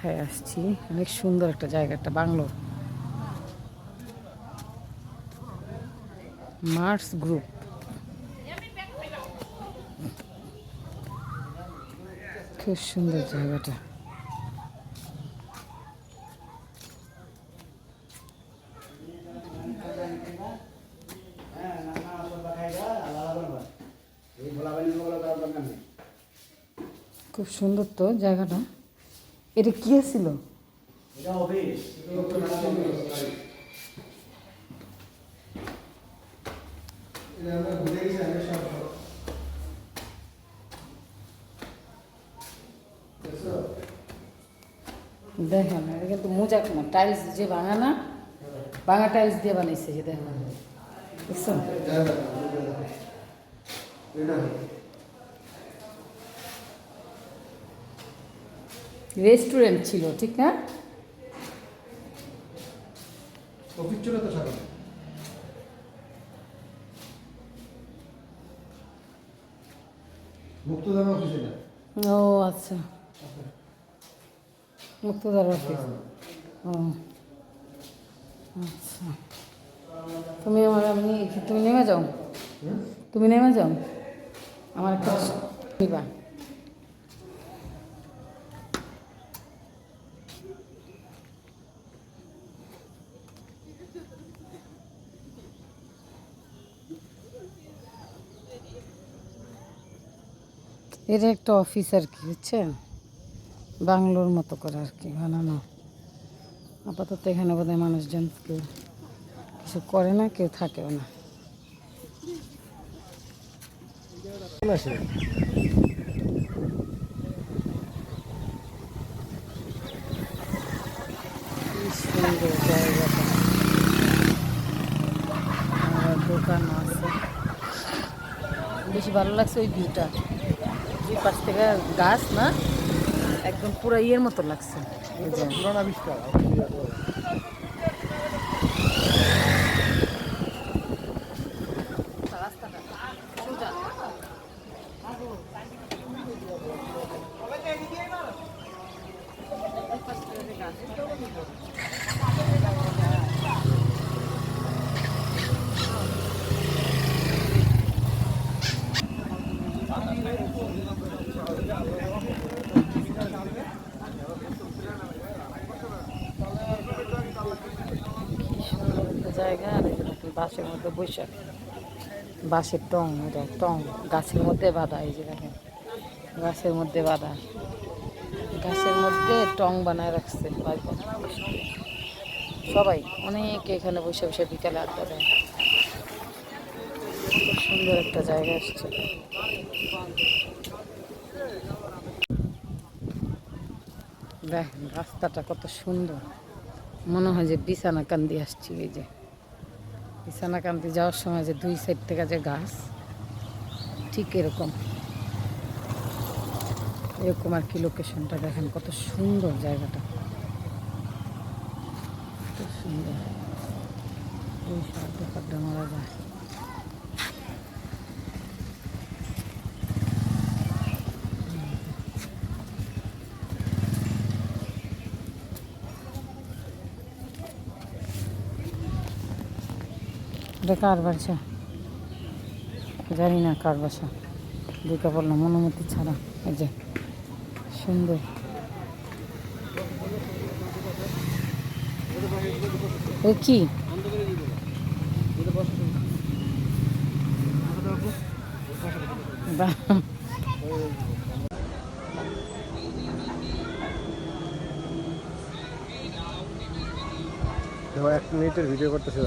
কোথায় আসছি, অনেক সুন্দর একটা জায়গাটা, বাংলোর মার্স গ্রুপ। খুব সুন্দর জায়গাটা। খুব সুন্দর তো জায়গাটা। এটা কি ছিল? দেখেন এটা কিন্তু মোজাক না, টাইলস যে ভাঙা না, ভাঙা টাইলস দিয়ে বানাইছে যে, দেখেন দেখছো? রেস্টুরেন্ট ছিল, ঠিক না? অফিস ছিল তো সারা। মুক্তধাম অফিস এটা। ও আচ্ছা, মুক্তদার অফিস। ও আচ্ছা, তুমি তুমি নেমে যাও, তুমি নেমে যাও, আমার একটা নিবা। এটা একটা অফিস আর কি, বুঝছেন, বাংলোর মতো করে আর কি বানানো। আপাতত এখানে বোধহয় মানুষজন কেউ কিছু করে না, কেউ থাকেও না। সুন্দর জায়গাটা, দোকান আছে। বেশি ভালো লাগছে ওই ভিউটা, দুই পাশ থেকে গাছ না, একদম পুরো ইয়ের মতো লাগছে। পুরান আবিষ্কার। জায়গা, আর বাসের মধ্যে বৈশাখ, বাঁশের টং, এটা টং গাছের মধ্যে বাঁধা, এই যে দেখেন গাছের মধ্যে বাঁধা, গাছের মধ্যে টং বানায় রাখছে সবাই, অনেকে এখানে বসে বসে বিকালে আড্ডা দেয়। খুব সুন্দর একটা জায়গা আসছে। দেখেন রাস্তাটা কত সুন্দর, মনে হয় যে বিছানাকান্দি আসছি। এই যে বিছানাকান্দি যাওয়ার সময় যে দুই সাইড থেকে যে গাছ, ঠিক এরকম এরকম আর কি। লোকেশনটা দেখেন কত সুন্দর জায়গাটা, খুব সুন্দর। ওই শব্দ মারা যায়। এটা কার বাসা জানি না, কার বাসা, দুইটা বললাম অনুমতি ছাড়া। এই যে সুন্দর, এ কি এক মিনিটের ভিডিও করতেছে।